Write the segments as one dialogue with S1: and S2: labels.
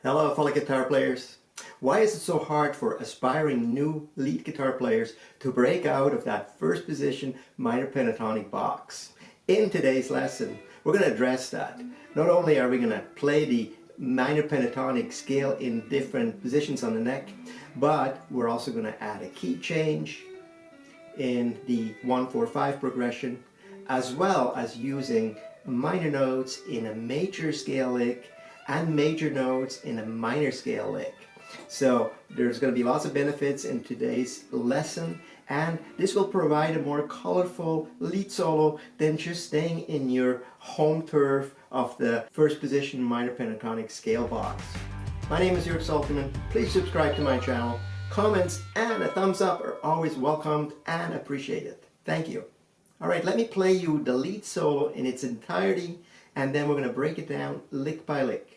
S1: Hello fellow guitar players. Why is it so hard for aspiring new lead guitar players to break out of that first position minor pentatonic box? In today's lesson, we're going to address that. Not only are we going to play the minor pentatonic scale in different positions on the neck, but we're also going to add a key change in the 1-4-5 progression, as well as using minor notes in a major scale lick and major notes in a minor scale lick. So there's going to be lots of benefits in today's lesson, and this will provide a more colorful lead solo than just staying in your home turf of the first position minor pentatonic scale box. My name is Jörg. Please subscribe to my channel. Comments and a thumbs up are always welcomed and appreciated. Thank you. Alright, let me play you the lead solo in its entirety, and then we're going to break it down lick by lick.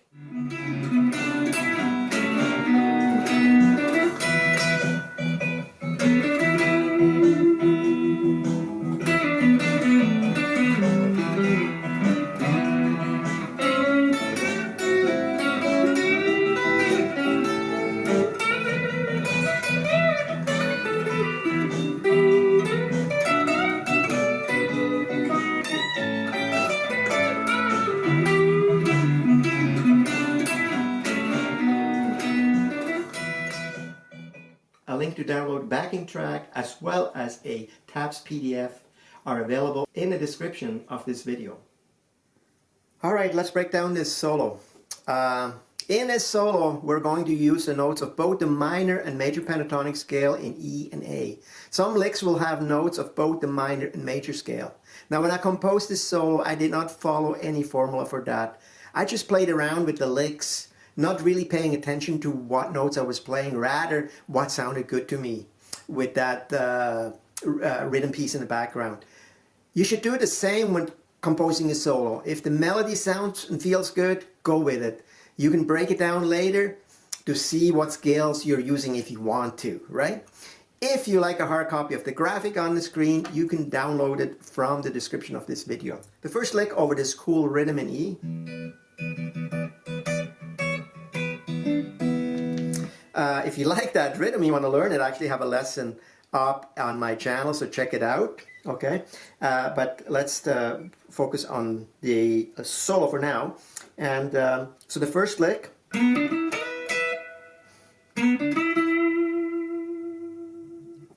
S1: A link to download backing track as well as a tabs PDF are available in the description of this video. Alright, let's break down this solo. In this solo, we're going to use the notes of both the minor and major pentatonic scale in E and A. Some licks will have notes of both the minor and major scale. Now when I composed this solo, I did not follow any formula for that. I just played around with the licks, not really paying attention to what notes I was playing, rather what sounded good to me with that rhythm piece in the background. You should do the same when composing a solo. If the melody sounds and feels good, go with it. You can break it down later to see what scales you're using if you want to, right? If you like a hard copy of the graphic on the screen, you can download it from the description of this video. The first lick over this cool rhythm in E. If you like that rhythm, you want to learn it, I actually have a lesson up on my channel, so check it out, okay? But let's focus on the solo for now. And so the first lick.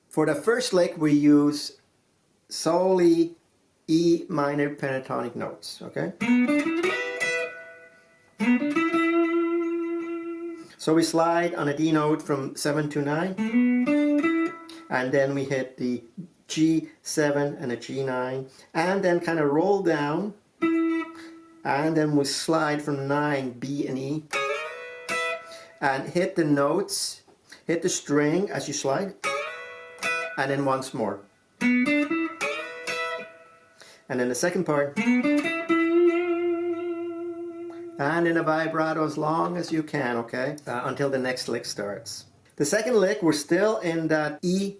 S1: For the first lick, we use solely E minor pentatonic notes, okay? So we slide on a D note from 7 to 9, and then we hit the G7 and a G9, and then kind of roll down, and then we slide from 9, B and E, and hit the notes, hit the string as you slide, and then once more. And then the second part. And in a vibrato as long as you can, okay? Until the next lick starts. The second lick, we're still in that E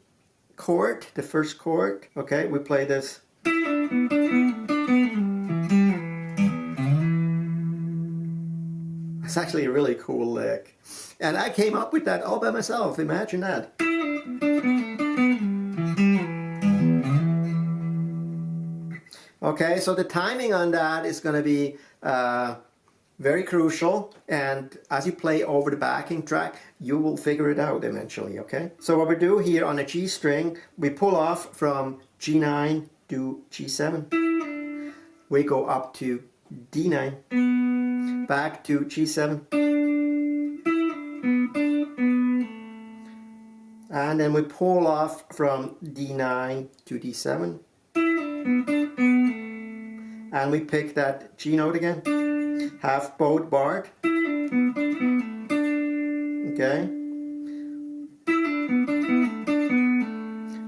S1: chord, the first chord, okay? We play this. It's actually a really cool lick. And I came up with that all by myself, imagine that. Okay, so the timing on that is going to be very crucial, and as you play over the backing track, you will figure it out eventually, okay? So what we do here on a G string, we pull off from G9 to G7. We go up to D9, back to G7. And then we pull off from D9 to D7. And we pick that G note again. Half bow barred, okay,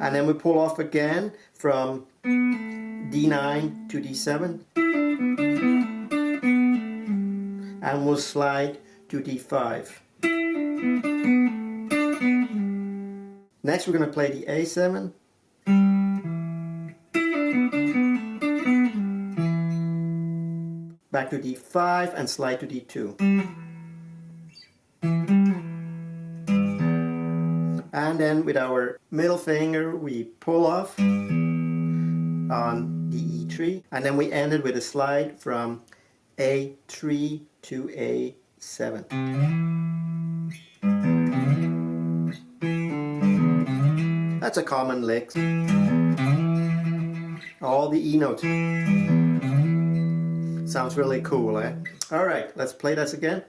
S1: and then we pull off again from D9 to D7, and we'll slide to D5. Next we're going to play the A7, back to D5 and slide to D2. And then with our middle finger we pull off on the E3, and then we ended with a slide from A3 to A7. That's a common lick. All the E notes. Sounds really cool, eh? Alright, let's play this again.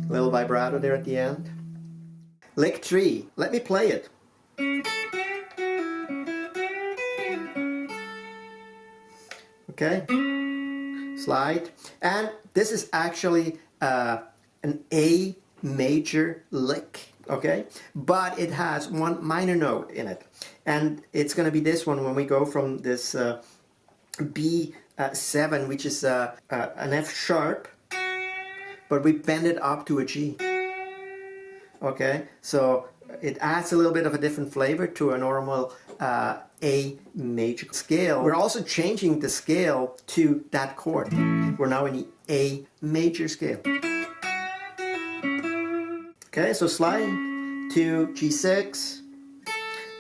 S1: Little vibrato there at the end. Lick 3. Let me play it. Okay. Slide. And this is actually an A major lick. Okay. But it has one minor note in it. And it's going to be this one when we go from this B7, which is an F sharp, but we bend it up to a G. Okay, so it adds a little bit of a different flavor to a normal A major scale. We're also changing the scale to that chord. We're now in the A major scale. Okay, so slide to G6,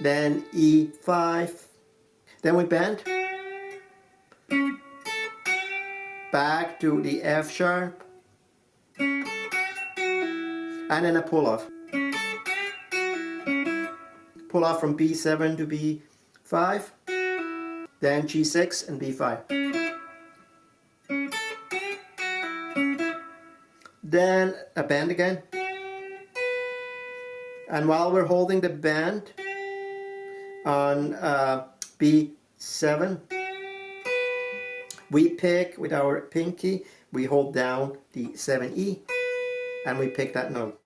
S1: then E5, then we bend back to the F sharp, and then a pull off. Pull off from B7 to B5, then G6 and B5. Then a bend again. And while we're holding the bend on B7, we pick with our pinky, we hold down the 7E and we pick that note.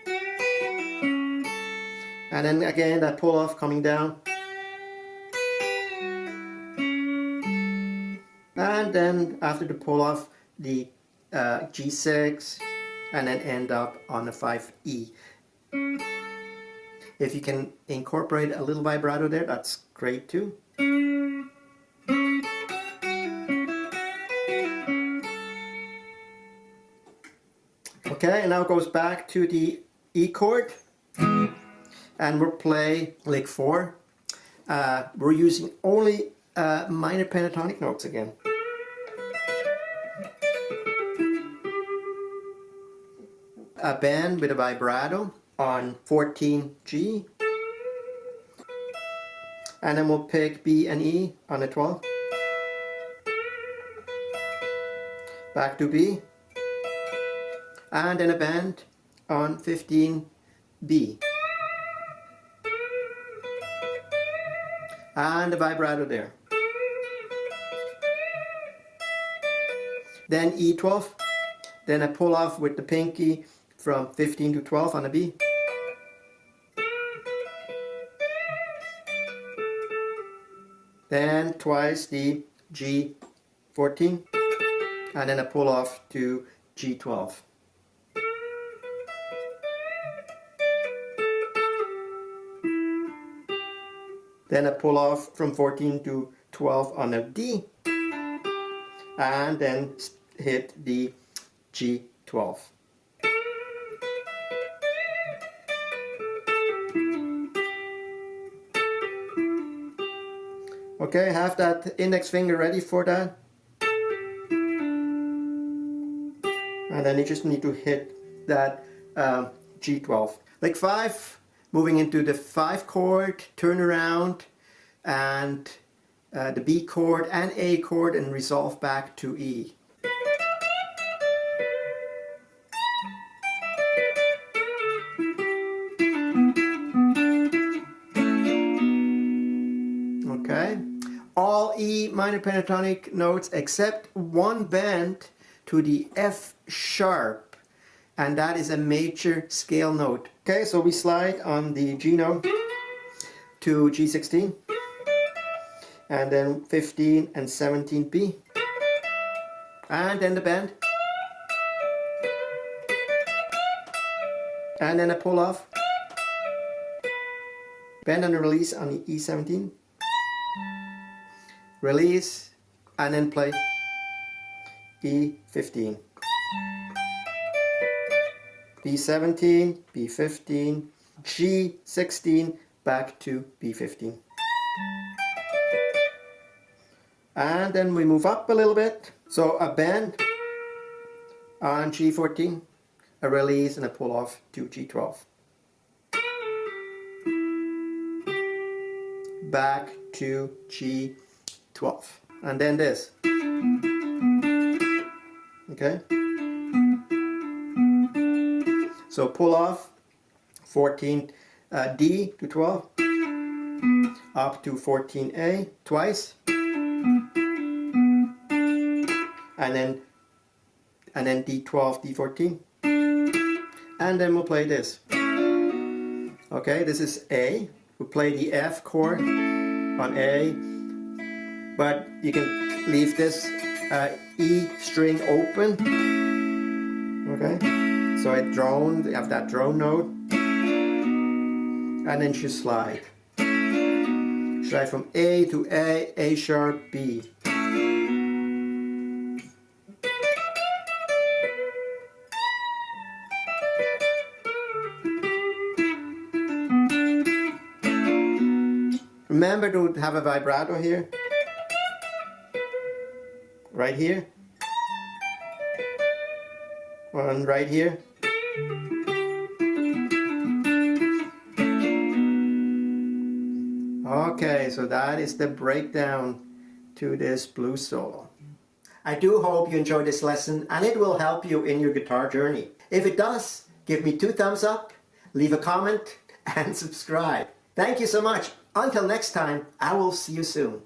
S1: And then again that pull off coming down. And then after the pull off, the G6, and then end up on the 5E. If you can incorporate a little vibrato there, that's great too. Okay, and now it goes back to the E chord, and we'll play lick 4. We're using only minor pentatonic notes again. A bend with a vibrato on 14G, and then we'll pick B and E on the 12, back to B, and then a bend on 15B, and a vibrato there. Then E12, then a pull off with the pinky from 15 to 12 on a B. Then twice the G14, and then a pull off to G12. Then a pull off from 14 to 12 on a D, and then hit the G12. Okay, have that index finger ready for that. And then you just need to hit that G12. Lick 5, moving into the 5 chord, turn around, and the B chord and A chord, and resolve back to E. Okay, all E minor pentatonic notes except one bend to the F sharp, and that is a major scale note. Okay, so we slide on the G note to G16, and then 15 and 17 B, and then the bend, and then a pull off, bend and release on the E17, release, and then play E15. B17, B15, G16, back to B15. And then we move up a little bit. So a bend on G14, a release and a pull off to G12. Back to G12. And then this. Okay? So pull off 14 D to 12, up to 14A twice, and then D12, D14, and then we'll play this. Okay, this is A. We'll play the F chord on A, but you can leave this E string open. Okay, so it drone, you have that drone note, and then you slide. Slide from A to A sharp, B. Remember to have a vibrato here, right here, and right here. Okay, so that is the breakdown to this blues solo. I do hope you enjoyed this lesson and it will help you in your guitar journey. If it does, give me 2 thumbs up, leave a comment and subscribe. Thank you so much. Until next time, I will see you soon.